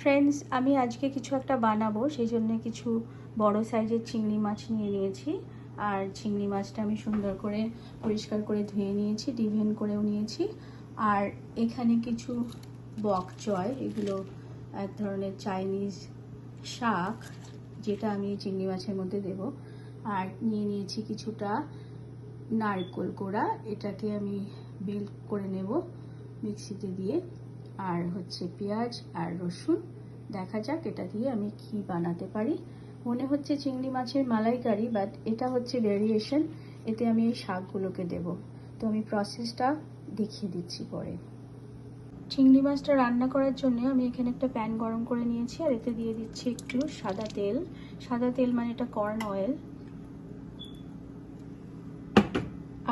Friends, আমি আজকে কিছু একটা বানাবো, সেই জন্য কিছু বড় সাইজের চিংড়ি মাছ নিয়ে নিয়েছি। আর চিংড়ি মাছটা আমি সুন্দর করে পরিষ্কার করে ধুয়ে নিয়েছি, ডিভেন করেও নিয়েছি। আর এখানে কিছু বক চয়, এগুলো এক ধরনের চাইনিজ শাক, যেটা আমি চিংড়ি মাছের মধ্যে দেব। আর নিয়ে নিয়েছি কিছুটা নারকেল কোড়া, এটাকে আমি বেল করে নেব মিক্সিতে দিয়ে। আর হচ্ছে পেঁয়াজ আর রসুন। দেখা যাক এটা দিয়ে আমি কি বানাতে পারি। মনে হচ্ছে চিংড়ি মাছের মালাইকারি, বাট এটা হচ্ছে ভেরিয়েশন। এতে আমি এই শাকগুলোকে দেব। তো আমি প্রসেসটা দেখিয়ে দিচ্ছি পরে। চিংড়ি মাছটা রান্না করার জন্য আমি এখানে একটা প্যান গরম করে নিয়েছি, আর এতে দিয়ে দিচ্ছি একটু সাদা তেল। সাদা তেল মানে এটা কর্ন অয়েল।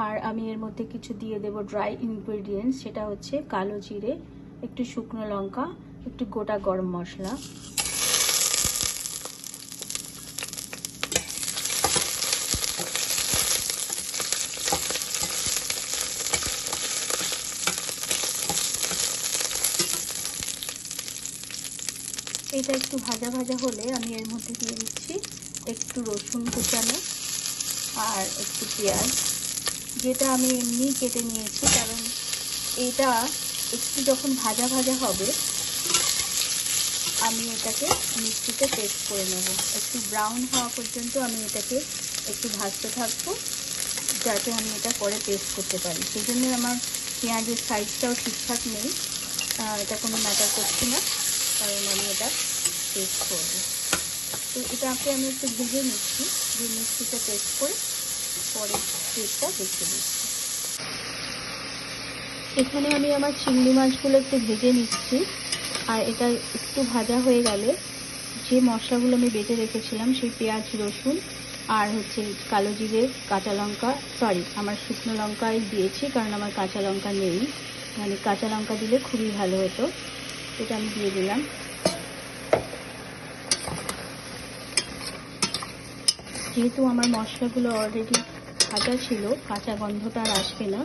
আর আমি এর মধ্যে কিছু দিয়ে দেব ড্রাই ইনগ্রেডিয়েন্টস, সেটা হচ্ছে কালো জিরে, একটু শুকনো লঙ্কা, একটু গোটা গরম মশলা। এটা একটু ভাজা ভাজা হলে আমি এর মধ্যে দিয়ে দিচ্ছি একটু রসুন কুচানো আর একটু পেঁয়াজ, যেটা আমি এমনি কেটে নিয়েছি, কারণ এটা একটু যখন ভাজা ভাজা হবে আমি এটাকে মিক্সিতে পেস্ট করে নেব। একটু ব্রাউন হওয়া পর্যন্ত আমি এটাকে একটু ভাজতে থাকবো, যাতে আমি এটা পরে পেস্ট করতে পারি। সেই জন্য আমার পেঁয়াজের সাইজটাও ঠিকঠাক নেই, এটা কোনো ম্যাটার করছে না, কারণ আমি এটা পেস্ট করবো। তো এটাকে আমি একটু ভেজে নিচ্ছি, যে মিক্সিতে পেস্ট করে পরে পেস্টটা দেখে দিচ্ছি। এখানে আমি আমার চিংড়ি মাছগুলো একটু ভেজে নিচ্ছি। আর এটা একটু ভাজা হয়ে গেলে যে মশলাগুলো আমি বেটে রেখেছিলাম, সেই পেঁয়াজ রসুন আর হচ্ছে কালো জিরে, কাঁচা লঙ্কা, আমার শুকনো লঙ্কাই দিয়েছি, কারণ আমার কাঁচা লঙ্কা নেই, মানে কাঁচা লঙ্কা দিলে খুবই ভালো হতো। এটা আমি দিয়ে দিলাম। যেহেতু আমার মশলাগুলো অলরেডি ভাজা ছিল, কাঁচা গন্ধটা আর আসবে না।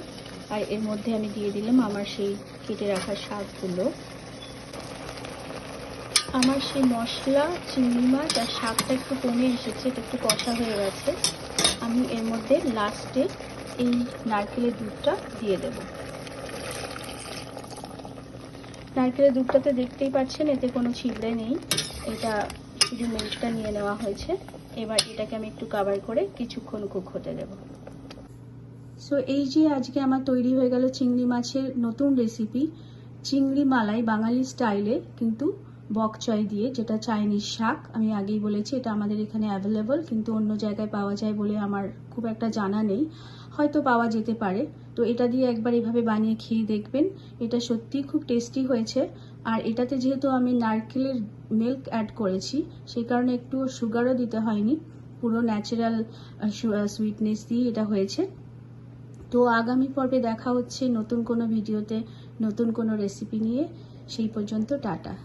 আর এর মধ্যে আমি দিয়ে দিলাম আমার সেই কেটে রাখা শাকগুলো। আমার সেই মশলা, চিংড়ি মাছ আর শাকটা একটু কমে এসেছে, এটা একটু কষা হয়ে গেছে। আমি এর মধ্যে লাস্টে এই নারকেলের দুধটা দিয়ে দেব। নারকেলের দুধটাতে দেখতেই পাচ্ছেন এতে কোনো ছিদ্রে নেই, এটা শুধু মিল্কটা নিয়ে নেওয়া হয়েছে। এবার এটাকে আমি একটু কভার করে কিছুক্ষণ কুক হতে দেব। সো এই যে আজকে আমার তৈরি হয়ে গেল চিংড়ি মাছের নতুন রেসিপি, চিংড়ি মালাই বাঙালি স্টাইলে, কিন্তু বক চয় দিয়ে, যেটা চাইনিজ শাক। আমি আগেই বলেছি এটা আমাদের এখানে অ্যাভেলেবল, কিন্তু অন্য জায়গায় পাওয়া যায় বলে আমার খুব একটা জানা নেই, হয়তো পাওয়া যেতে পারে। তো এটা দিয়ে একবার এভাবে বানিয়ে খেয়ে দেখবেন, এটা সত্যিই খুব টেস্টি হয়েছে। আর এটাতে যেহেতু আমি নারকেলের মিল্ক অ্যাড করেছি, সেই কারণে একটু সুগারও দিতে হয়নি, পুরো ন্যাচারাল সুইটনেস দিয়ে এটা হয়েছে। তো আগামী পর্বে দেখা হচ্ছে নতুন কোনো ভিডিওতে, নতুন কোনো রেসিপি নিয়ে। সেই পর্যন্ত টাটা।